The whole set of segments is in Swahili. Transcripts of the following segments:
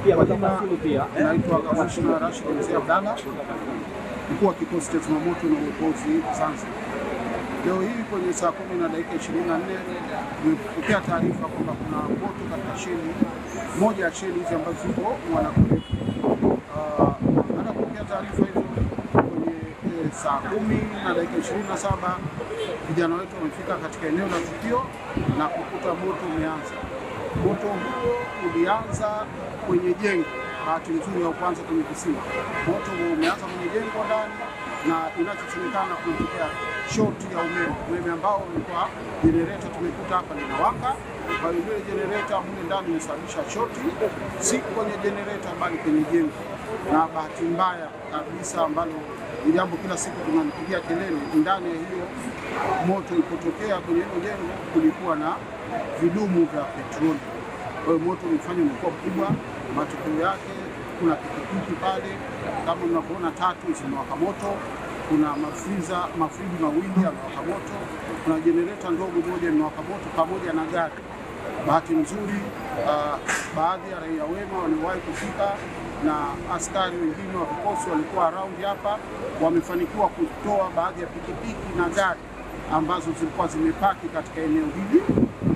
Kwa jina naitwa Kamishna Rashid Mzee Abdalla, mkuu wa kikosi cha zimamoto na uokozi Zanzibar. Leo hii kwenye saa 10:24 tumepokea taarifa kwamba kuna moto katika sheli moja ya sheli hizi ambazo ziko Mwanakwerekwe. Baada ya kupokea taarifa hizo kwenye saa 10:27 vijana wetu wamefika katika eneo la tukio na kukuta moto umeanza. Moto huo ulianza kwenye jengo, bahati nzuri ya kwanza kwenye kisima. Moto umeanza kwenye jengo ndani na inachosemekana kutokea shoti ya umeme ambao ulikuwa generator tumekuta hapa linawaka. Kwa hiyo ile generator mle ndani imesababisha shoti, si kwenye generator bali kwenye jengo. Na bahati mbaya kabisa ambalo ni jambo kila siku tunalipigia kelele, ndani ya hiyo moto ilipotokea kwenye hilo jengo kulikuwa na vidumu vya petroli. Kwa hiyo moto ulifanya umekuwa mkubwa. Matokeo yake kuna pikipiki pale kama unavyoona 3 zimewaka moto, kuna mafriji mawili yamewaka moto, kuna generator ndogo moja imewaka moto pamoja na gari. Bahati nzuri baadhi ya raia wema waliwahi kufika na askari wengine wa vikosi walikuwa around hapa, wamefanikiwa kutoa baadhi ya pikipiki na gari ambazo zilikuwa zimepaki katika eneo hili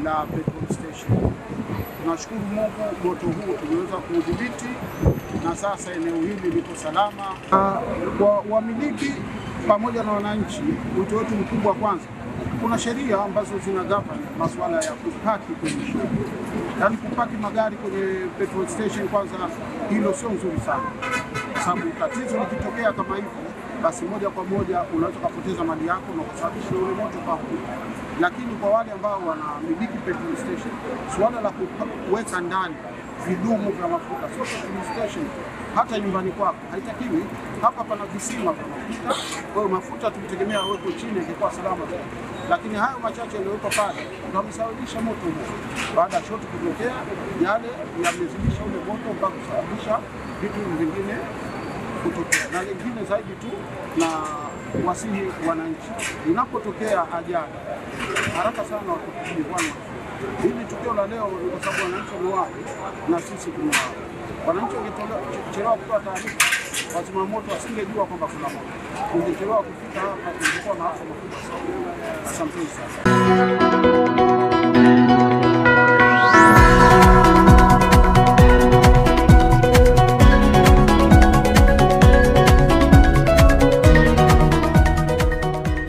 la petrol station. Tunashukuru Mungu, moto huu tumeweza kuudhibiti na sasa eneo hili liko salama. Kwa wamiliki pamoja na wananchi, wito wetu mkubwa kwanza, kuna sheria ambazo zinagavana masuala ya kupaki kwenye shule. Yaani kupaki magari kwenye petrol station, kwanza hilo sio nzuri sana, kwa sababu tatizo likitokea kama hivyo, basi moja kwa moja unaweza kupoteza mali yako na kusababisha ule moto kwa kubwa. Lakini kwa wale ambao wanamiliki petrol station, suala la kuweka ndani vidumu vya mafuta, sio petrol station, hata nyumbani kwako haitakiwi. Hapa pana visima vya mafuta, kwa hiyo mafuta tulitegemea yawekwe chini ingekuwa salama zaidi. Lakini hayo machache yaliyowekwa pale ndio yamesababisha moto huo. Baada ya shoti kutokea, yale yamezidisha ule moto mpaka kusababisha vitu vingine kutokea. Na lingine zaidi tu na wasihi wananchi, inapotokea ajali haraka sana watukujiwana. Hili tukio la leo ni kwa sababu wananchi wamewahi na sisi tumewahi. Wananchi wangechelewa kutoa taarifa, wazimamoto wasingejua kwamba kuna moto. Ungechelewa kufika hapa, kungekuwa maafa makubwa sana. Asante sana.